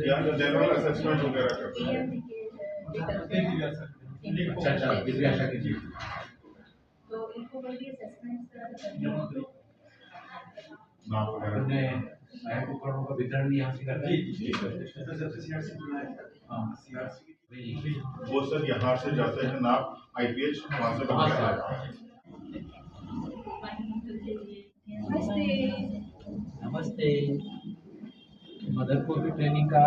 या general assessment वगैरह करते हैं। अच्छा दिव्याशा की चीज तो इनको कोई भी असेसमेंट नाम वगैरह सहायक उपकरणों का वितरण यहाँ से करते हैं। वो सर यहाँ से जाते हैं नाप IPH वहाँ से बन के आता है। नमस्ते। मदरपुर की ट्रेनिंग का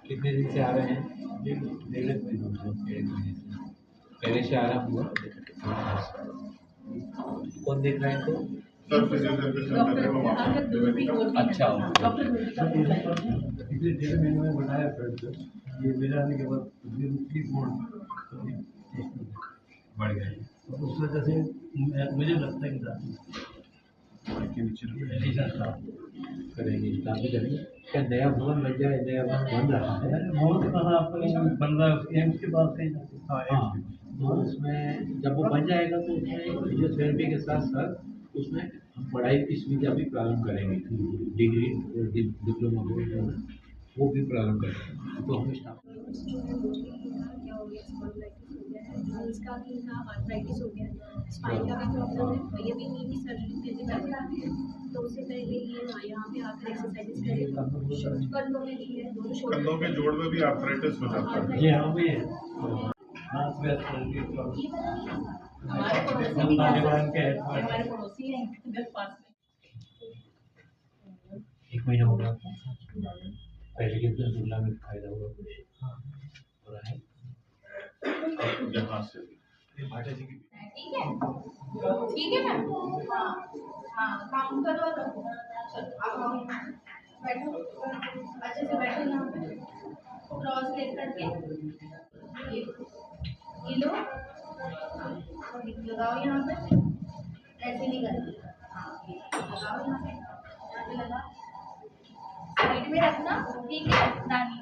कितने दिन से आ रहे हैं? डेढ़ महीने पहले से आराम हुआ। कौन देख रहे हैं तो? सर फिजियोथेरेपिस्ट अंदर है वो वहाँ। अच्छा पिछले डेढ़ महीने में बनाया फिर ये मेरा आने के बाद बढ़ गया। उस वजह से मुझे लगता है कि करेंगे काफी करेंगे। क्या नया भवन बन जाए? नया भवन बन रहा है? बहुत कहाँ बन रहा है एम्स के पास कहीं। हाँ तो उसमें जब वो बन जाएगा तो उसमें फिजियोथेरेपी के साथ साथ उसमें हम पढ़ाई की सुविधा भी प्रारंभ करेंगे। डिग्री डिप्लोमा वो भी प्रारंभ करेंगे। तो हम स्टाफ इसका भी इनका आर्थराइटिस हो गया, स्पाइन का भी प्रॉब्लम है, ये भी नी की सर्जरी के लिए बैठे हैं। तो उससे पहले ये यहाँ पे आकर एक्सरसाइज करें। कंधों में भी है, दोनों कंधों के जोड़ में भी आर्थराइटिस हो जाता है। ये हाँ भी है हमारे पड़ोसी हैं इधर पास में। 1 महीना हो गया पहले के तुलना में फायदा हुआ कुछ हो रहा है यहाँ से ठीक है मैम। हाँ हाँ काम करो तो आप बैठो अच्छे से बैठो यहाँ पे क्रॉस लेग करके ये लो लगाओ यहाँ पे ऐसे नहीं करना। हाँ लगाओ यहाँ पे लगा साइड में रखना ठीक है नानी।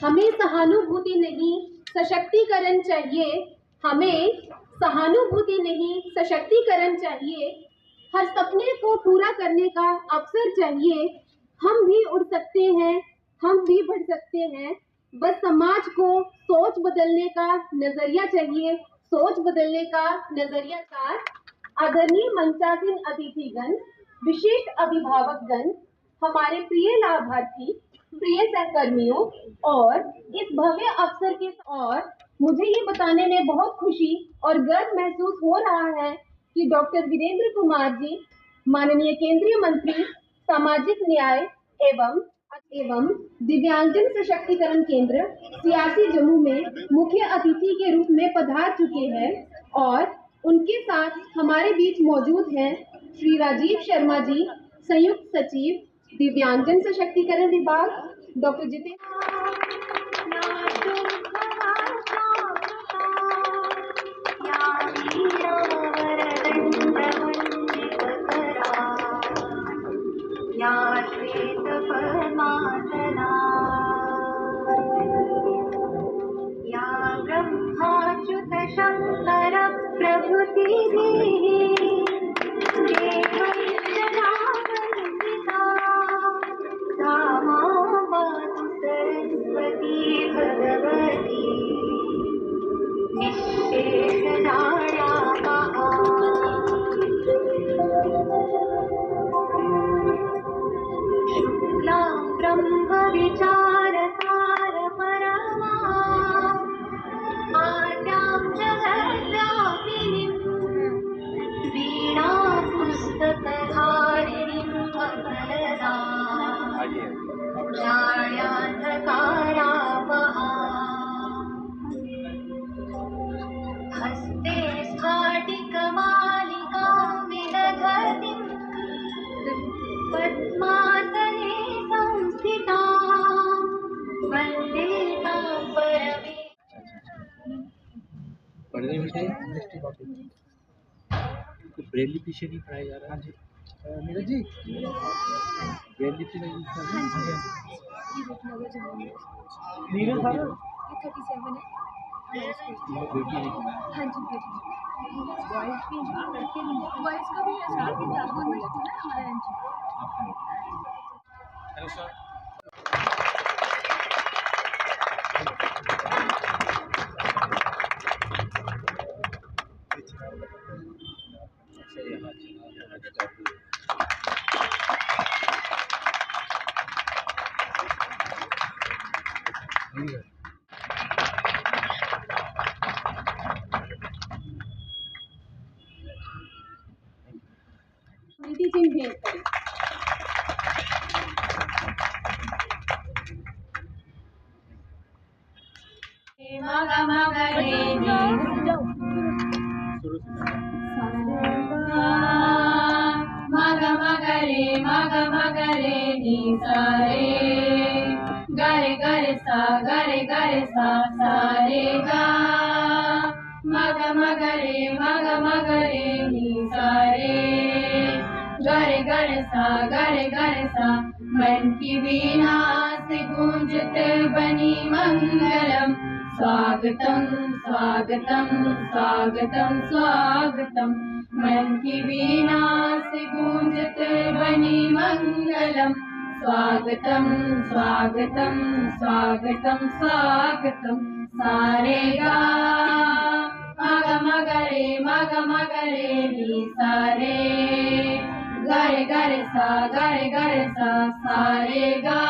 हमें सहानुभूति नहीं सशक्तिकरण चाहिए। हमें सहानुभूति नहीं सशक्तिकरण चाहिए। हर सपने को पूरा करने का अवसर चाहिए। हम भी उड़ सकते हैं, हम भी बढ़ सकते हैं। बस समाज को सोच बदलने का नजरिया चाहिए, सोच बदलने का नजरिया। का आदरणीय मंचासीन अतिथिगण, विशिष्ट अभिभावकगण, हमारे प्रिय लाभार्थी, प्रिय सहकर्मियों और इस भव्य अवसर के और मुझे ये बताने में बहुत खुशी और गर्व महसूस हो रहा है कि डॉक्टर वीरेंद्र कुमार जी, माननीय केंद्रीय मंत्री सामाजिक न्याय एवं दिव्यांगजन सशक्तिकरण केंद्र सियासी जम्मू में मुख्य अतिथि के रूप में पधार चुके हैं और उनके साथ हमारे बीच मौजूद हैं श्री राजीव शर्मा जी, संयुक्त सचिव दिव्यांगजन सशक्तिकरण विभाग, डॉक्टर जितेंद्र या ब्रह्माच्युत शंकर प्रभृतिः सरस्वती भगवती शुक्लां ब्रह्म विचारसार परमा आद्यां जगद्व्यापिनीं वीणा पुस्तकधारिणीं अमलदां जाड्यान्धकारापहां हस्ते स्फाटिकमालिकां विदधतीं पद्मासने संस्थितां वन्दे तां परमे। पढ़ने में तो ब्रेल लिपि से नहीं पढ़ाया जा रहा है नीरज जी। ब्रेल लिपि नहीं नीरज सर 37 है। हाँ जी बॉयज़ की लड़के भी बॉयज़ का भी है साथ ही साथ में है ना हमारा एनजीओ। स्मृति चिन्ह भेंट करें। मगा मगा रे नी मगा मगा रे नी सा रे गरे सा सा रे गा मगा रे नी सा रे गरे सा मन की वीणा से गूंजते बनी मंगलम स्वागतम स्वागतम स्वागतम स्वागतम मन की वीणा से गूंजते बनी मंगलम स्वागतम स्वागतम स्वागतम स्वागतम सारे गा मगरे नी सारे गरे सा सारे गा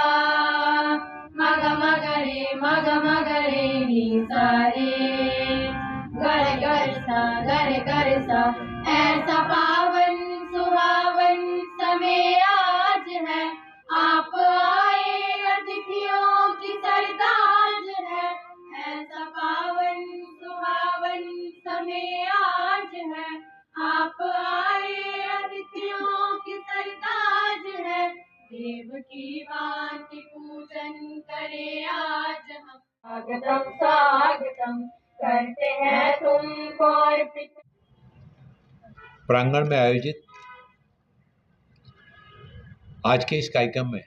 मगरे नी सारे गरे सा ऐसा पावन सुहावन समय आज है आप आए अतिथियों की सरताज है ऐसा पावन सुहावन समय आज है आप आए अतिथियों की सरताज है देव की भांति पूजन करे आज हम स्वागतम स्वागतम करते हैं तुमको अर्पित। प्रांगण में आयोजित आज के इस कार्यक्रम में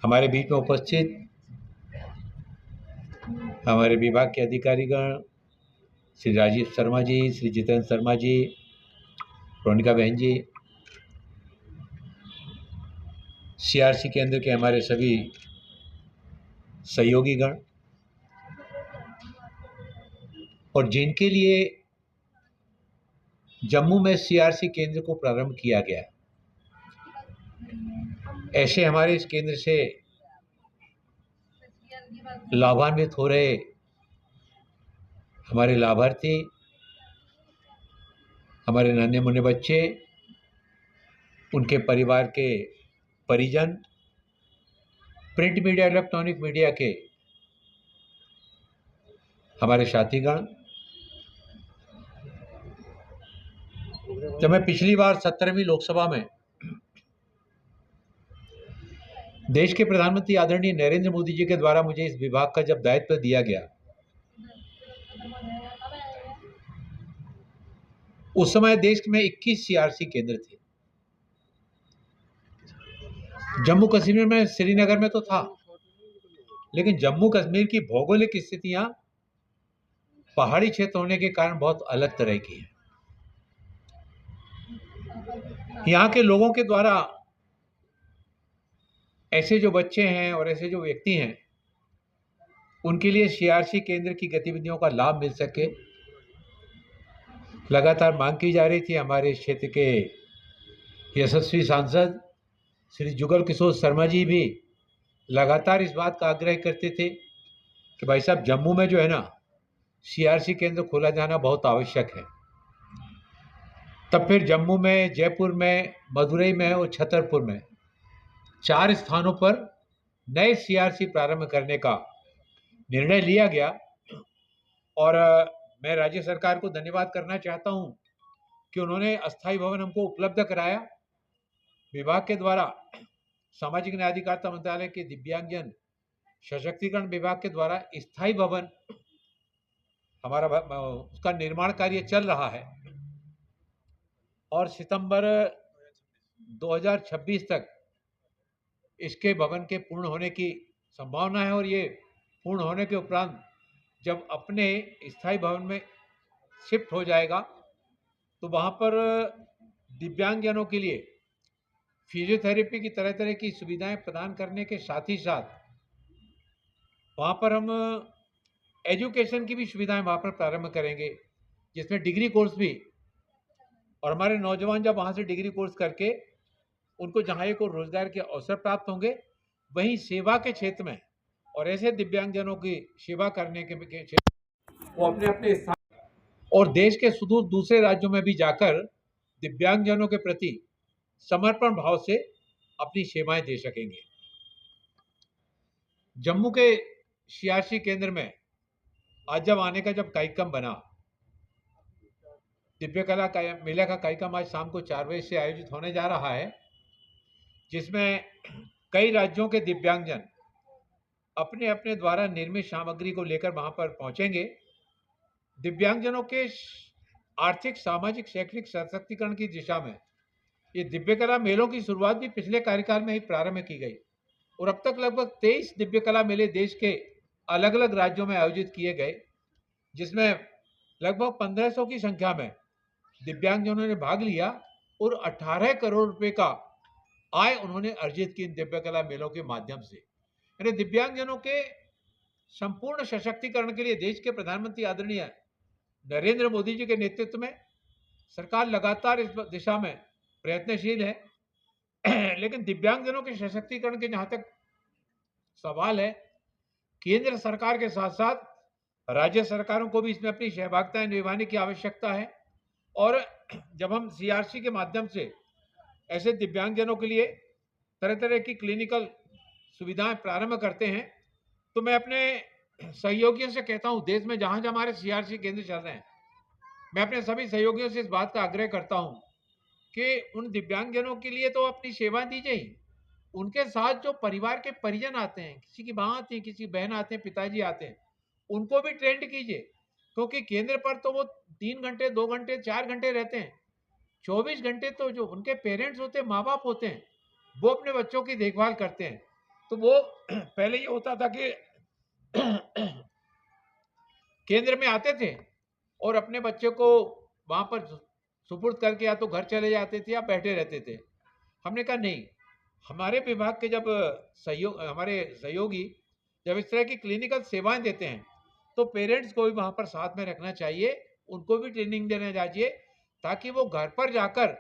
हमारे बीच में उपस्थित हमारे विभाग के अधिकारीगण श्री राजीव शर्मा जी, श्री जितेंद्र शर्मा जी, रोनिका बहन जी, सीआरसी केंद्र के हमारे सभी सहयोगीगण और जिनके लिए जम्मू में सीआरसी केंद्र को प्रारंभ किया गया, ऐसे हमारे इस केंद्र से लाभान्वित हो रहे हमारे लाभार्थी, हमारे नन्हे मुन्ने बच्चे, उनके परिवार के परिजन, प्रिंट मीडिया, इलेक्ट्रॉनिक मीडिया के हमारे साथीगण। जब मैं पिछली बार 17वीं लोकसभा में देश के प्रधानमंत्री आदरणीय नरेंद्र मोदी जी के द्वारा मुझे इस विभाग का जब दायित्व दिया गया, उस समय देश में 21 सीआरसी केंद्र थे। जम्मू कश्मीर में, श्रीनगर में तो था, लेकिन जम्मू कश्मीर की भौगोलिक स्थितियां पहाड़ी क्षेत्र होने के कारण बहुत अलग तरह की है। यहाँ के लोगों के द्वारा ऐसे जो बच्चे हैं और ऐसे जो व्यक्ति हैं, उनके लिए सीआरसी केंद्र की गतिविधियों का लाभ मिल सके, लगातार मांग की जा रही थी। हमारे क्षेत्र के यशस्वी सांसद श्री जुगल किशोर शर्मा जी भी लगातार इस बात का आग्रह करते थे कि भाई साहब, जम्मू में जो है ना, सीआरसी केंद्र खोला जाना बहुत आवश्यक है। तब फिर जम्मू में, जयपुर में, मदुरई में और छतरपुर में 4 स्थानों पर नए सीआरसी प्रारंभ करने का निर्णय लिया गया। और मैं राज्य सरकार को धन्यवाद करना चाहता हूं कि उन्होंने अस्थायी भवन हमको उपलब्ध कराया। विभाग के द्वारा सामाजिक न्याय अधिकारिता मंत्रालय के दिव्यांगजन सशक्तिकरण विभाग के द्वारा स्थायी भवन हमारा उसका निर्माण कार्य चल रहा है और सितंबर 2026 तक इसके भवन के पूर्ण होने की संभावना है। और ये पूर्ण होने के उपरांत जब अपने स्थायी भवन में शिफ्ट हो जाएगा तो वहाँ पर दिव्यांगजनों के लिए फिजियोथेरेपी की तरह तरह की सुविधाएं प्रदान करने के साथ ही साथ वहाँ पर हम एजुकेशन की भी सुविधाएं वहाँ पर प्रारंभ करेंगे, जिसमें डिग्री कोर्स भी, और हमारे नौजवान जब वहाँ से डिग्री कोर्स करके उनको जहाँ को रोजगार के अवसर प्राप्त होंगे, वहीं सेवा के क्षेत्र में और ऐसे दिव्यांगजनों की सेवा करने के क्षेत्र वो अपने अपने स्थान और देश के सुदूर दूसरे राज्यों में भी जाकर दिव्यांगजनों के प्रति समर्पण भाव से अपनी सेवाएं दे सकेंगे। जम्मू के CRC केंद्र में आज जब आने का जब कार्यक्रम बना, दिव्य कला मेला का कार्यक्रम आज शाम को 4 बजे से आयोजित होने जा रहा है, जिसमें कई राज्यों के दिव्यांगजन अपने अपने द्वारा निर्मित सामग्री को लेकर वहां पर पहुंचेंगे। दिव्यांगजनों के आर्थिक, सामाजिक, शैक्षणिक सशक्तिकरण की दिशा में ये दिव्य कला मेलों की शुरुआत भी पिछले कार्यकाल में ही प्रारंभ की गई और अब तक लगभग 23 दिव्य कला मेले देश के अलग अलग राज्यों में आयोजित किए गए, जिसमें लगभग 1500 की संख्या में दिव्यांगजनों ने भाग लिया और 18 करोड़ रुपए का आय उन्होंने अर्जित की इन दिव्य कला मेलों के माध्यम से। यानी दिव्यांगजनों के संपूर्ण सशक्तिकरण के लिए देश के प्रधानमंत्री आदरणीय नरेंद्र मोदी जी के नेतृत्व में सरकार लगातार इस दिशा में प्रयत्नशील है। लेकिन दिव्यांगजनों के सशक्तिकरण के जहां तक सवाल है, केंद्र सरकार के साथ साथ राज्य सरकारों को भी इसमें अपनी सहभागिता निभाने की आवश्यकता है। और जब हम CRC के माध्यम से ऐसे दिव्यांगजनों के लिए तरह तरह की क्लिनिकल सुविधाएं प्रारंभ करते हैं, तो मैं अपने सहयोगियों से कहता हूं, देश में जहां जहां हमारे CRC केंद्र चल रहे हैं, मैं अपने सभी सहयोगियों से इस बात का आग्रह करता हूं कि उन दिव्यांगजनों के लिए तो अपनी सेवा दीजिए ही, उनके साथ जो परिवार के परिजन आते हैं, किसी की माँ आती है, किसी की बहन आते हैं, पिताजी आते हैं, उनको भी ट्रेंड कीजिए, क्योंकि केंद्र पर तो वो 3 घंटे, 2 घंटे, 4 घंटे रहते हैं। 24 घंटे तो जो उनके पेरेंट्स होते हैं, माँ बाप होते हैं, वो अपने बच्चों की देखभाल करते हैं। तो वो पहले ये होता था कि केंद्र में आते थे और अपने बच्चे को वहां पर सुपुर्द करके या तो घर चले जाते थे या बैठे रहते थे। हमने कहा नहीं, हमारे विभाग के जब हमारे सहयोगी जब इस तरह की क्लिनिकल सेवाएं देते हैं, तो पेरेंट्स को भी वहां पर साथ में रखना चाहिए, उनको भी ट्रेनिंग देना चाहिए, ताकि वो घर पर जाकर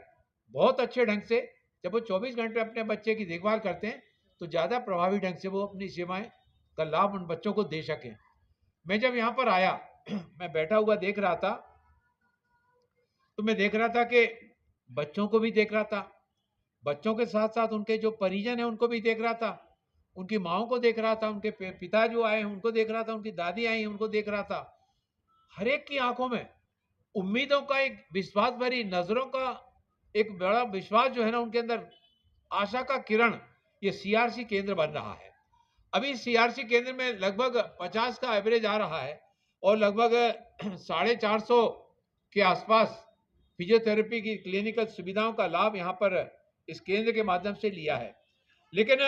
बहुत अच्छे ढंग से, जब वो 24 घंटे अपने बच्चे की देखभाल करते हैं, तो ज़्यादा प्रभावी ढंग से वो अपनी सेवाएं का लाभ उन बच्चों को दे सकें। मैं जब यहाँ पर आया, मैं बैठा हुआ देख रहा था, तो मैं देख रहा था कि बच्चों को भी देख रहा था, बच्चों के साथ साथ उनके जो परिजन हैं उनको भी देख रहा था, उनकी माओं को देख रहा था, उनके पिता जो आए हैं उनको देख रहा था, उनकी दादी आई हैं उनको देख रहा था। हर एक की आंखों में उम्मीदों का एक विश्वास भरी नजरों का एक बड़ा विश्वास जो है ना, उनके अंदर आशा का किरण, ये CRC केंद्र बन रहा है। अभी CRC केंद्र में लगभग 50 का एवरेज आ रहा है और लगभग 450 के आसपास फिजियोथेरेपी की क्लिनिकल सुविधाओं का लाभ यहाँ पर इस केंद्र के माध्यम से लिया है। लेकिन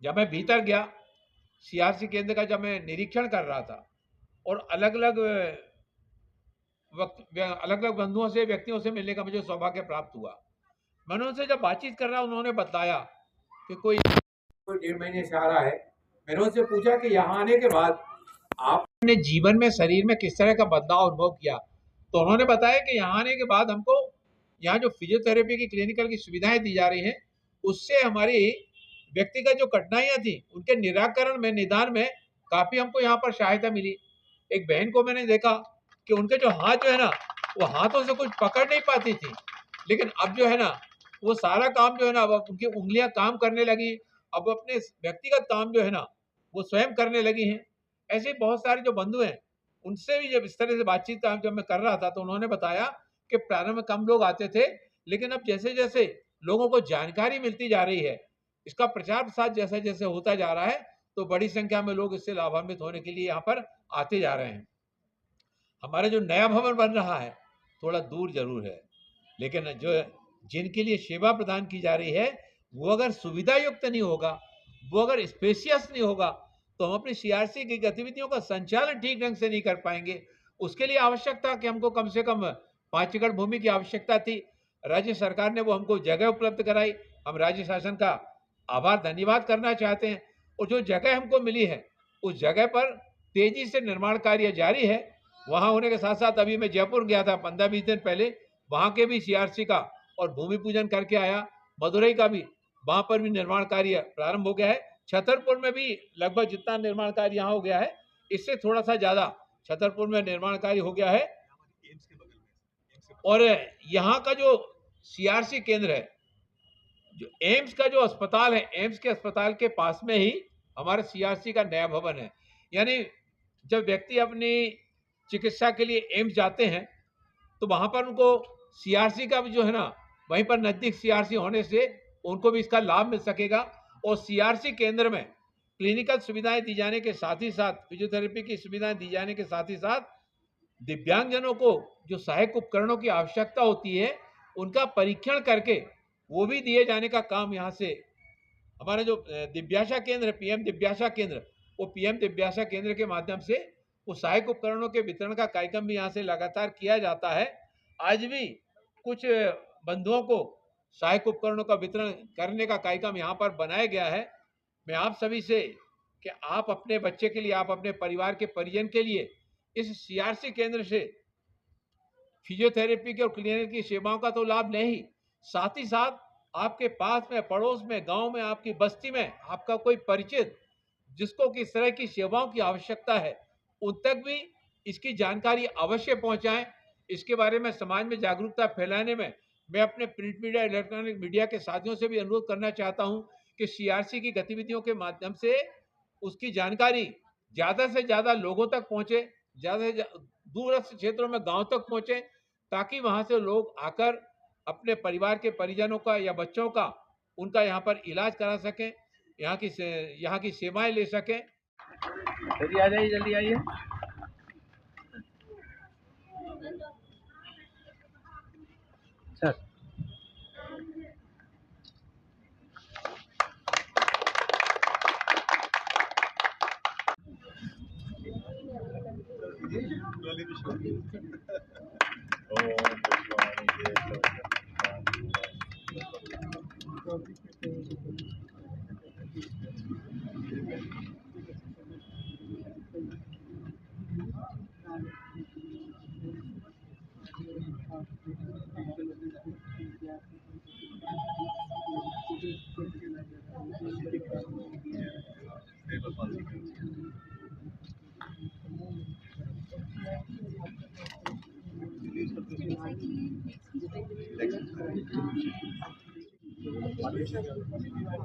जब मैं भीतर गया CRC केंद्र का, जब मैं निरीक्षण कर रहा था और अलग अलग बंधुओं से, व्यक्तियों से मिलने का मुझे सौभाग्य प्राप्त हुआ। मैंने उनसे जब बातचीत कर रहा, उन्होंने बताया कि कोई 1.5 महीने से आ रहा है। मैंने उनसे पूछा कि यहाँ आने के बाद आपने जीवन में, शरीर में किस तरह का बदलाव अनुभव किया, तो उन्होंने बताया कि यहाँ आने के बाद हमको यहाँ जो फिजियोथेरेपी की क्लिनिकल की सुविधाएं दी जा रही हैं, उससे हमारी व्यक्तिगत जो कठिनाइयाँ थी उनके निराकरण में, निदान में काफ़ी हमको यहाँ पर सहायता मिली। एक बहन को मैंने देखा कि उनके जो हाथ जो है ना, वो हाथों से कुछ पकड़ नहीं पाती थी, लेकिन अब जो है ना, वो सारा काम जो है ना, अब उनकी उंगलियां काम करने लगी, अब अपने व्यक्तिगत काम जो है ना, वो स्वयं करने लगी हैं। ऐसे बहुत सारे जो बंधु हैं, उनसे भी जब इस तरह से बातचीत जब मैं कर रहा था, तो उन्होंने बताया कि प्रारंभ में कम लोग आते थे, लेकिन अब जैसे जैसे लोगों को जानकारी मिलती जा रही है, इसका प्रचार प्रसार जैसे जैसे होता जा रहा है, तो बड़ी संख्या में लोग इससे लाभान्वित होने के लिए यहाँ पर आते जा रहे हैं। हमारा जो नया भवन बन रहा है थोड़ा दूर जरूर है, लेकिन जो जिनके लिए सेवा प्रदान की जा रही है, वो अगर सुविधा युक्त नहीं होगा, वो अगर स्पेशियस नहीं होगा, तो हम अपनी सीआरसी की गतिविधियों का संचालन ठीक ढंग से नहीं कर पाएंगे। उसके लिए आवश्यक था कि हमको कम से कम 5 एकड़ भूमि की आवश्यकता थी। राज्य सरकार ने वो हमको जगह उपलब्ध कराई। हम राज्य शासन का आभार धन्यवाद करना चाहते हैं। और जो जगह हमको मिली है उस जगह पर तेजी से निर्माण कार्य जारी है। वहां होने के साथ साथ अभी मैं जयपुर गया था 15-20 दिन पहले, वहां के भी सीआरसी का और भूमि पूजन करके आया। मदुरई का भी, वहां पर भी निर्माण कार्य प्रारंभ हो गया है। छतरपुर में भी लगभग जितना निर्माण कार्य यहाँ हो गया है, इससे थोड़ा सा ज्यादा छतरपुर में निर्माण कार्य हो गया है। और यहाँ का जो सीआरसी केंद्र है, जो एम्स का जो अस्पताल है, एम्स के अस्पताल के पास में ही हमारे सीआरसी का नया भवन है। यानी जब व्यक्ति अपनी चिकित्सा के लिए एम्स जाते हैं तो वहां पर उनको सीआरसी का भी जो है ना, वहीं पर नजदीक सीआरसी होने से उनको भी इसका लाभ मिल सकेगा। और सीआरसी केंद्र में क्लिनिकल सुविधाएं दी जाने के साथ ही साथ, फिजियोथेरेपी की सुविधाएं दी जाने के साथ ही साथ, दिव्यांगजनों को जो सहायक उपकरणों की आवश्यकता होती है उनका परीक्षण करके वो भी दिए जाने का काम यहाँ से हमारा जो दिव्याशा केंद्र है, पीएम दिव्याशा केंद्र, वो पीएम दिव्याशा केंद्र के माध्यम से वो सहायक उपकरणों के वितरण का कार्यक्रम भी यहाँ से लगातार किया जाता है। आज भी कुछ बंधुओं को सहायक उपकरणों का वितरण करने का कार्यक्रम यहाँ पर बनाया गया है। मैं आप सभी से कि आप अपने बच्चे के लिए, आप अपने परिवार के परिजन के लिए इस सीआरसी केंद्र से फिजियोथेरेपी के और क्लिनिक की सेवाओं का तो लाभ लें ही, साथ ही साथ आपके पास में, पड़ोस में, गांव में, आपकी बस्ती में आपका कोई परिचित जिसको किस तरह की सेवाओं की आवश्यकता है, उन तक भी इसकी जानकारी अवश्य पहुंचाएं। इसके बारे में समाज में जागरूकता फैलाने में मैं अपने प्रिंट मीडिया, इलेक्ट्रॉनिक मीडिया के साथियों से भी अनुरोध करना चाहता हूं कि सीआरसी की गतिविधियों के माध्यम से उसकी जानकारी ज़्यादा से ज़्यादा लोगों तक पहुंचे, ज़्यादा से दूरस्थ क्षेत्रों में गांव तक पहुंचे, ताकि वहां से लोग आकर अपने परिवार के परिजनों का या बच्चों का, उनका यहाँ पर इलाज करा सकें, यहाँ की सेवाएं ले सकें। जल्दी आ जाइए, जल्दी आइए। सर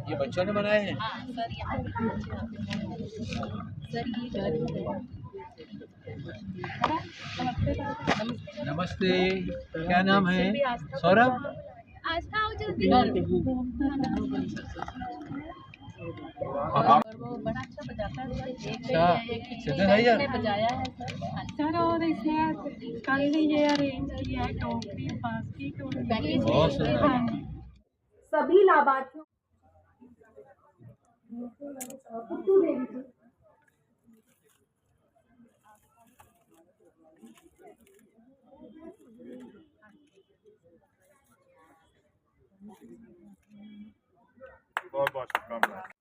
ये बच्चों ने बनाए हैं। नमस्ते, क्या नाम है? सौरभ। आस्था आओ जल्दी। और वो बड़ा अच्छा बजाता है सर, देख रही है सिद्धू भैया ने बजाया है सर। और इसमें कल ये अरेंज किया है टोकरी बास्की तो बहुत सुंदर। सभी लाभार्थियों पुट्टू देवी जी। बहुत बहुत शुभकामनाएं।